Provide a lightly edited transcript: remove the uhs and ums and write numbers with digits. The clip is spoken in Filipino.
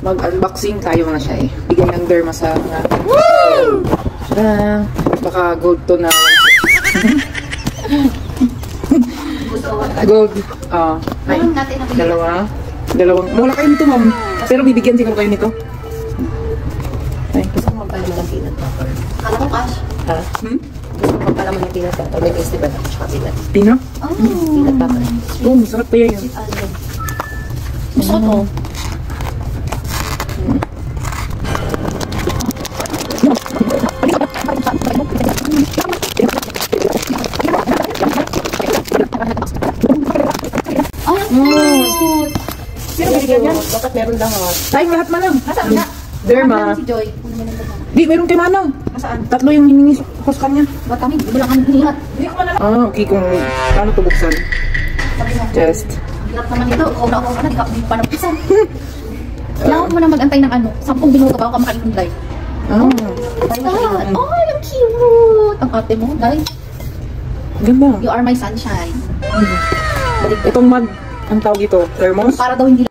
Mag-unboxing tayo mga siya eh. Bigay ng derma sa mga... baka gold to na. Gold. Ay, dalawang. Wala kayo nito, ma'am. Pero bibigyan siguro kayo nito. Ay. Gusto ko magpalaman ng peanut butter. Kala ko cash. Ha? Gusto ko magpalaman ng peanut butter. May taste diba? Tsaka peanut. Peanut? Peanut butter. Oo, masarap pa yan. Gusto ko to. Dapat meron lahat. Tayong lahat manang. Nasaan na? Derma. Si Joy. Di, meron kay Manang. Nasaan? Tatlo yung hiningi ko sa kanya. Ba't kami? Wala kami hinihat. Hindi ko na lang. Okay. Kung paano ito buksan. Just. Hirap naman ito. Ikaw na ako na. Di ka panapisan. Kailangan mo na mag-antay ng 10 minuto bago ka makaintay. Oh, ang cute! Ang ate mo, Day. Ganda. You are my sunshine. Itong mag, ang tawag ito, thermos. Para daw hindi